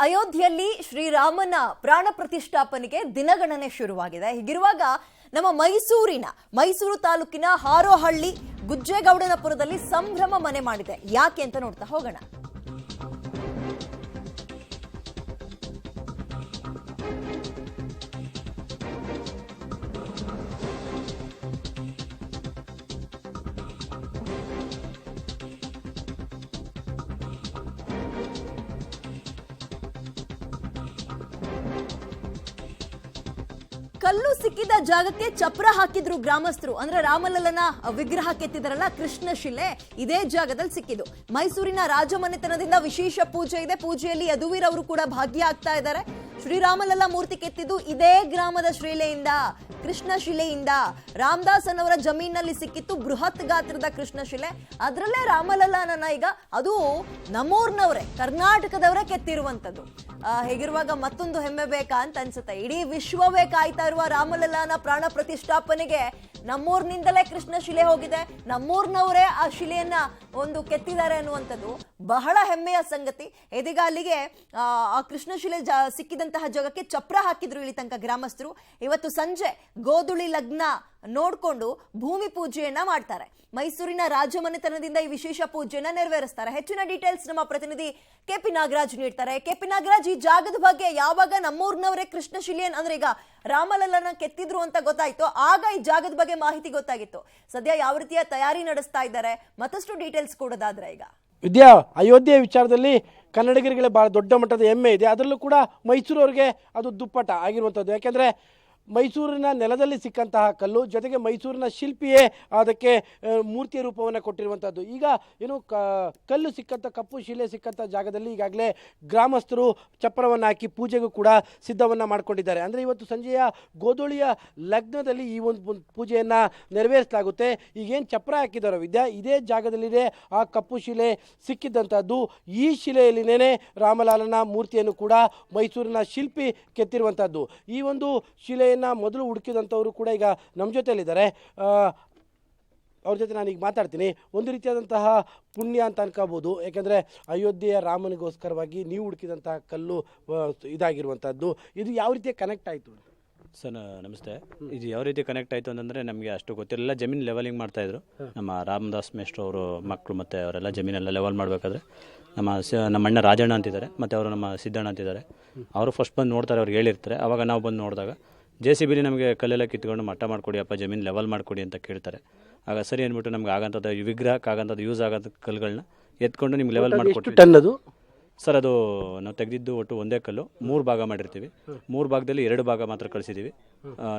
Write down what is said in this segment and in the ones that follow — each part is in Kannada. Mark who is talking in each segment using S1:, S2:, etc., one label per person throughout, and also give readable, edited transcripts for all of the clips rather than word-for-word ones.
S1: ಅಯೋಧ್ಯೆಯಲ್ಲಿ ಶ್ರೀರಾಮನ ಪ್ರಾಣ ಪ್ರತಿಷ್ಠಾಪನೆಗೆ ದಿನಗಣನೆ ಶುರುವಾಗಿದೆ. ಹೀಗಿರುವಾಗ ನಮ್ಮ ಮೈಸೂರು ತಾಲೂಕಿನ ಹಾರೋಹಳ್ಳಿ ಗುಜ್ಜೇಗೌಡನಪುರದಲ್ಲಿ ಸಂಭ್ರಮ ಮನೆ ಮಾಡಿದೆ. ಯಾಕೆ ಅಂತ ನೋಡ್ತಾ ಹೋಗೋಣ. ಕಲ್ಲು ಸಿಕ್ಕಿದ ಜಾಗಕ್ಕೆ ಚಪ್ರ ಹಾಕಿದ್ರು ಗ್ರಾಮಸ್ಥರು. ಅಂದ್ರೆ ರಾಮಲಲ್ಲನ ವಿಗ್ರಹ ಕೆತ್ತಿದಾರಲ್ಲ, ಕೃಷ್ಣ ಶಿಲೆ ಇದೇ ಜಾಗದಲ್ಲಿ ಸಿಕ್ಕಿದ್ದು. ಮೈಸೂರಿನ ರಾಜಮನೆತನದಿಂದ ವಿಶೇಷ ಪೂಜೆ ಇದೆ. ಪೂಜೆಯಲ್ಲಿ ಯದುವೀರ್ ಅವರು ಕೂಡ ಭಾಗಿಯಾಗ್ತಾ ಇದ್ದಾರೆ. ಶ್ರೀರಾಮಲಲ್ಲ ಮೂರ್ತಿ ಕೆತ್ತಿದ್ದು ಇದೇ ಗ್ರಾಮದ ಶಿಲೆಯಿಂದ, ಕೃಷ್ಣ ಶಿಲೆಯಿಂದ. ರಾಮದಾಸನ್ ಅವರ ಜಮೀನಲ್ಲಿ ಸಿಕ್ಕಿತ್ತು ಬೃಹತ್ ಗಾತ್ರದ ಕೃಷ್ಣ ಶಿಲೆ. ಅದರಲ್ಲೇ ರಾಮಲಲ್ಲನ ಈಗ ಅದು ನಮ್ಮೂರ್ನವರೇ, ಕರ್ನಾಟಕದವರೇ ಕೆತ್ತಿರುವಂತದ್ದು. ಹೇಗಿರುವಾಗ ಮತ್ತೊಂದು ಹೆಮ್ಮೆ ಬೇಕಾ ಅಂತ ಅನ್ಸುತ್ತೆ. ಇಡೀ ವಿಶ್ವವೇ ಕಾಯ್ತಾ ಇರುವ ರಾಮಲಲ್ಲನ ಪ್ರಾಣ ಪ್ರತಿಷ್ಠಾಪನೆಗೆ ನಮ್ಮೂರ್ನಿಂದಲೇ ಕೃಷ್ಣ ಶಿಲೆ ಹೋಗಿದೆ. ನಮ್ಮೂರ್ನವರೇ ಆ ಶಿಲೆಯನ್ನ ಒಂದು ಕೆತ್ತಿದ್ದಾರೆ ಅನ್ನುವಂಥದ್ದು ಬಹಳ ಹೆಮ್ಮೆಯ ಸಂಗತಿ. ಇದೀಗ ಅಲ್ಲಿಗೆ ಆ ಕೃಷ್ಣ ಶಿಲೆ ಸಿಕ್ಕಿದಂತಹ ಜಾಗಕ್ಕೆ ಚಪ್ರ ಹಾಕಿದ್ರು ಇಲ್ಲಿ ತನಕ ಗ್ರಾಮಸ್ಥರು. ಇವತ್ತು ಸಂಜೆ ಗೋಧುಳಿ ಲಗ್ನ ನೋಡ್ಕೊಂಡು ಭೂಮಿ ಪೂಜೆಯನ್ನ ಮಾಡ್ತಾರೆ. ಮೈಸೂರಿನ ರಾಜಮನೆತನದಿಂದ ಈ ವಿಶೇಷ ಪೂಜೆಯನ್ನ ನೆರವೇರಿಸ್ತಾರೆ. ಹೆಚ್ಚಿನ ಡೀಟೇಲ್ಸ್ ನಮ್ಮ ಪ್ರತಿನಿಧಿ ಕೆಪಿ ನಾಗರಾಜ್ ನೀಡ್ತಾರೆ. ಕೆಪಿ ನಾಗರಾಜ್, ಈ ಜಾಗದ ಬಗ್ಗೆ ಯಾವಾಗ ನಮ್ಮೂರ್ನವರೇ ಕೃಷ್ಣ ಶಿಲೆಯನ್ ಅಂದ್ರೆ ಈಗ ರಾಮಲಲ್ಲನ ಕೆತ್ತಿದ್ರು ಅಂತ ಗೊತ್ತಾಯ್ತು, ಆಗ ಈ ಜಾಗದ ಬಗ್ಗೆ ಮಾಹಿತಿ ಗೊತ್ತಾಗಿತ್ತು. ಸದ್ಯ ಯಾವ ರೀತಿಯ ತಯಾರಿ ನಡೆಸ್ತಾ ಇದ್ದಾರೆ, ಮತ್ತಷ್ಟು ಡೀಟೇಲ್ಸ್ ಕೊಡೋದಾದ್ರೆ ಈಗ
S2: ವಿದ್ಯಾ, ಅಯೋಧ್ಯೆ ವಿಚಾರದಲ್ಲಿ ಕನ್ನಡಿಗರಿಗೆ ಬಹಳ ದೊಡ್ಡ ಮಟ್ಟದ ಹೆಮ್ಮೆ ಇದೆ. ಅದರಲ್ಲೂ ಕೂಡ ಮೈಸೂರವ್ರಿಗೆ ಅದು ದುಪ್ಪಟ ಆಗಿರುವಂಥದ್ದು. ಯಾಕೆಂದರೆ ಮೈಸೂರಿನ ನೆಲದಲ್ಲಿ ಸಿಕ್ಕಂತಹ ಕಲ್ಲು, ಜೊತೆಗೆ ಮೈಸೂರಿನ ಶಿಲ್ಪಿಯೇ ಅದಕ್ಕೆ ಮೂರ್ತಿಯ ರೂಪವನ್ನು ಕೊಟ್ಟಿರುವಂಥದ್ದು. ಈಗ ಏನು ಕಲ್ಲು ಸಿಕ್ಕಂಥ, ಕಪ್ಪು ಶಿಲೆ ಸಿಕ್ಕಂಥ ಜಾಗದಲ್ಲಿ ಈಗಾಗಲೇ ಗ್ರಾಮಸ್ಥರು ಚಪ್ಪರವನ್ನು ಹಾಕಿ ಪೂಜೆಗೂ ಕೂಡ ಸಿದ್ಧವನ್ನು ಮಾಡಿಕೊಂಡಿದ್ದಾರೆ. ಅಂದರೆ ಇವತ್ತು ಸಂಜೆಯ ಗೋಧೂಳಿಯ ಲಗ್ನದಲ್ಲಿ ಈ ಒಂದು ಪೂಜೆಯನ್ನು ನೆರವೇರಿಸಲಾಗುತ್ತೆ. ಈಗೇನು ಚಪ್ಪರ ಹಾಕಿದಾರೋ ವಿದ್ಯಾ, ಇದೇ ಜಾಗದಲ್ಲಿದೆ ಆ ಕಪ್ಪು ಶಿಲೆ ಸಿಕ್ಕಿದ್ದಂಥದ್ದು. ಈ ಶಿಲೆಯಲ್ಲಿನೇ ರಾಮಲಾಲನ ಮೂರ್ತಿಯನ್ನು ಕೂಡ ಮೈಸೂರಿನ ಶಿಲ್ಪಿ ಕೆತ್ತಿರುವಂಥದ್ದು. ಈ ಒಂದು ಶಿಲೆಯನ್ನು ಮೊದಲು ಹುಡುಕಿದಂಥವರು ಕೂಡ ಈಗ ನಮ್ಮ ಜೊತೆಯಲ್ಲಿದ್ದಾರೆ. ಅವ್ರ ಜೊತೆ ನಾನೀಗ ಮಾತಾಡ್ತೀನಿ. ಒಂದು ರೀತಿಯಾದಂತಹ ಪುಣ್ಯ ಅಂತ ಅನ್ಕೋಬೋದು. ಯಾಕೆಂದರೆ ಅಯೋಧ್ಯೆಯ ರಾಮನಿಗೋಸ್ಕರವಾಗಿ ನೀವು ಹುಡುಕಿದಂತಹ ಕಲ್ಲು ಇದಾಗಿರುವಂಥದ್ದು. ಇದು ಯಾವ ರೀತಿಯ ಕನೆಕ್ಟ್ ಆಯಿತು?
S3: ಸರ್ ನಮಸ್ತೆ. ಇದು ಯಾವ ರೀತಿ ಕನೆಕ್ಟ್ ಆಯಿತು ಅಂತಂದರೆ ನಮಗೆ ಅಷ್ಟು ಗೊತ್ತಿರಲಿಲ್ಲ. ಜಮೀನು ಲೆವೆಲಿಂಗ್ ಮಾಡ್ತಾಯಿದ್ರು ನಮ್ಮ ರಾಮದಾಸ್ ಮೇಷ್ಟ್ರು ಅವರು ಮಕ್ಕಳು, ಮತ್ತು ಅವರೆಲ್ಲ ಜಮೀನೆಲ್ಲ ಲೆವೆಲ್ ಮಾಡಬೇಕಾದ್ರೆ ನಮ್ಮ ಅಣ್ಣ ರಾಜಣ್ಣ ಅಂತಿದ್ದಾರೆ, ಮತ್ತು ಅವರು ನಮ್ಮ ಸಿದ್ದಣ್ಣ ಅಂತಿದ್ದಾರೆ. ಅವರು ಫಸ್ಟ್ ಬಂದು ನೋಡ್ತಾರೆ, ಅವ್ರಿಗೆ ಹೇಳಿರ್ತಾರೆ. ಆವಾಗ ನಾವು ಬಂದು ನೋಡಿದಾಗ JCB ನಮಗೆ ಕಲ್ಲೆಲ್ಲ ಕಿತ್ಕೊಂಡು ಮಟ್ಟ ಮಾಡಿಕೊಡಿ ಅಪ್ಪ, ಜಮೀನು ಲೆವೆಲ್ ಮಾಡಿಕೊಡಿ ಅಂತ ಕೇಳ್ತಾರೆ. ಆಗ ಸರಿ ಅಂದ್ಬಿಟ್ಟು ನಮ್ಗೆ ಆಗಂಥದ್ದು ವಿಗ್ರಹಕ್ಕೆ ಆಗಂಥದ್ದು ಯೂಸ್ ಆಗೋಂಥ ಕಲ್ಲುಗಳನ್ನ ಎತ್ಕೊಂಡು ನಿಮ್ಗೆ ಲೆವೆಲ್ ಮಾಡಿಕೊಟ್ಟು. ಸರ್ ಅದು ನಾವು ತೆಗೆದಿದ್ದು ಒಟ್ಟು ಒಂದೇ ಕಲ್ಲು 3 ಭಾಗ ಮಾಡಿರ್ತೀವಿ. 3 ಭಾಗದಲ್ಲಿ 2 ಭಾಗ ಮಾತ್ರ ಕಳಿಸಿದ್ದೀವಿ.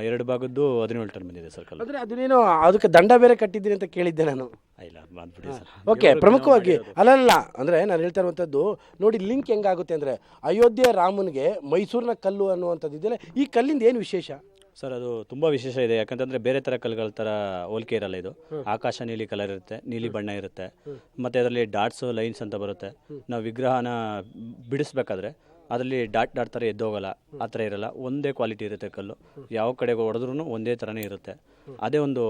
S3: 2 ಭಾಗದ್ದು 17 ಟನ್ ಬಂದಿದೆ ಸರ್ ಕಲ್ಲು.
S2: ಅಂದರೆ ಅದನ್ನೇನು ಅದಕ್ಕೆ ದಂಡ ಬೇರೆ ಕಟ್ಟಿದ್ದೀನಿ ಅಂತ ಕೇಳಿದ್ದೆ ನಾನು.
S3: ಇಲ್ಲ ಬಂದ್ಬಿಡಿ ಸರ್.
S2: ಓಕೆ, ಪ್ರಮುಖವಾಗಿ ಅಲ್ಲಲ್ಲ ಅಂದರೆ ನಾನು ಹೇಳ್ತಾ ಇರುವಂಥದ್ದು ನೋಡಿ, ಲಿಂಕ್ ಹೆಂಗಾಗುತ್ತೆ ಅಂದರೆ ಅಯೋಧ್ಯೆ ರಾಮನಿಗೆ ಮೈಸೂರಿನ ಕಲ್ಲು ಅನ್ನುವಂಥದ್ದು ಇದೆಯಲ್ಲ, ಈ ಕಲ್ಲಿಂದ ಏನು ವಿಶೇಷ
S3: ಸರ್? ಅದು ತುಂಬ ವಿಶೇಷ ಇದೆ. ಯಾಕಂತಂದರೆ ಬೇರೆ ಥರ ಕಲ್ಲುಗಳ ಥರ ಹೋಲಿಕೆ ಇರಲ್ಲ. ಇದು ಆಕಾಶ ನೀಲಿ ಕಲರ್ ಇರುತ್ತೆ, ನೀಲಿ ಬಣ್ಣ ಇರುತ್ತೆ, ಮತ್ತು ಅದರಲ್ಲಿ ಡಾಟ್ಸ್ ಲೈನ್ಸ್ ಅಂತ ಬರುತ್ತೆ. ನಾವು ವಿಗ್ರಹನ ಬಿಡಿಸ್ಬೇಕಾದ್ರೆ ಅದರಲ್ಲಿ ಡಾಟ್ ಥರ ಎದ್ದೋಗಲ್ಲ, ಆ ಥರ ಇರಲ್ಲ. ಒಂದೇ ಕ್ವಾಲಿಟಿ ಇರುತ್ತೆ ಕಲ್ಲು. ಯಾವ ಕಡೆಗೆ ಹೊಡೆದ್ರೂ ಒಂದೇ ಥರನೇ ಇರುತ್ತೆ. ಅದೇ ಒಂದು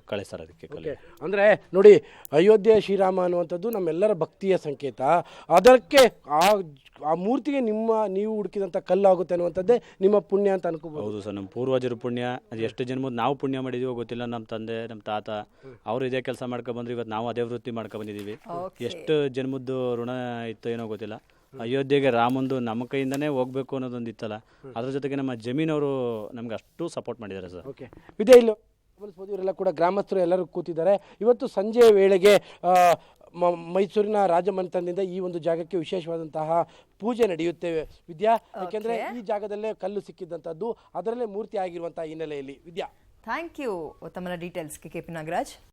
S3: ಕಳೆ ಸರ್ ಅದಕ್ಕೆ ಕಲ್ಲು.
S2: ಅಂದರೆ ನೋಡಿ, ಅಯೋಧ್ಯೆ ಶ್ರೀರಾಮ ಅನ್ನುವಂಥದ್ದು ನಮ್ಮೆಲ್ಲರ ಭಕ್ತಿಯ ಸಂಕೇತ. ಅದಕ್ಕೆ ಆ ಮೂರ್ತಿಗೆ ನೀವು ಹುಡುಕಿದಂಥ ಕಲ್ಲು ಆಗುತ್ತೆ ಅನ್ನುವಂಥದ್ದೇ ನಿಮ್ಮ ಪುಣ್ಯ ಅಂತ ಅನ್ಕೋಬಹುದು.
S3: ಹೌದು ಸರ್, ನಮ್ಮ ಪೂರ್ವಜರ ಪುಣ್ಯ. ಅದು ಎಷ್ಟು ಜನ್ಮದ ನಾವು ಪುಣ್ಯ ಮಾಡಿದೀವೋ ಗೊತ್ತಿಲ್ಲ. ನಮ್ಮ ತಂದೆ, ನಮ್ಮ ತಾತ ಅವರು ಇದೇ ಕೆಲಸ ಮಾಡ್ಕೊಬಂದ್ರು. ಇವತ್ತು ನಾವು ಅದೇ ವೃತ್ತಿ ಮಾಡ್ಕೊಬಂದಿದ್ದೀವಿ. ಎಷ್ಟು ಜನ್ಮದ್ದು ಋಣ ಇತ್ತು ಏನೋ ಗೊತ್ತಿಲ್ಲ. ಅಯೋಧ್ಯೆಗೆ ರಾಮಂದು ನಮ್ಮ ಕೈಯಿಂದನೇ ಹೋಗ್ಬೇಕು ಅನ್ನೋದೊಂದು ಇತ್ತಲ್ಲ, ಅದ್ರ ಜೊತೆಗೆ ನಮ್ಮ ಜಮೀನವರು ನಮ್ಗೆ ಅಷ್ಟು ಸಪೋರ್ಟ್ ಮಾಡಿದ್ದಾರೆ ಸರ್.
S2: ಓಕೆ ವಿದ್ಯಾ, ಇಲ್ಲಿ ಇವರೆಲ್ಲ ಕೂಡ ಗ್ರಾಮಸ್ಥರು ಎಲ್ಲರೂ ಕೂತಿದ್ದಾರೆ. ಇವತ್ತು ಸಂಜೆಯ ವೇಳೆಗೆ ಮೈಸೂರಿನ ರಾಜಮನೆತನದಿಂದ ಈ ಒಂದು ಜಾಗಕ್ಕೆ ವಿಶೇಷವಾದಂತಹ ಪೂಜೆ ನಡೆಯುತ್ತೆ ವಿದ್ಯಾ. ಯಾಕೆಂದ್ರೆ ಈ ಜಾಗದಲ್ಲೇ ಕಲ್ಲು ಸಿಕ್ಕಿದ್ದಂಥದ್ದು, ಅದರಲ್ಲೇ ಮೂರ್ತಿ ಆಗಿರುವಂತಹ ಹಿನ್ನೆಲೆಯಲ್ಲಿ. ವಿದ್ಯಾ,
S1: ಥ್ಯಾಂಕ್ ಯು ತಮ್ಮ ಡೀಟೇಲ್ಸ್ಗೆ ಕೆಪಿ ನಾಗರಾಜ್.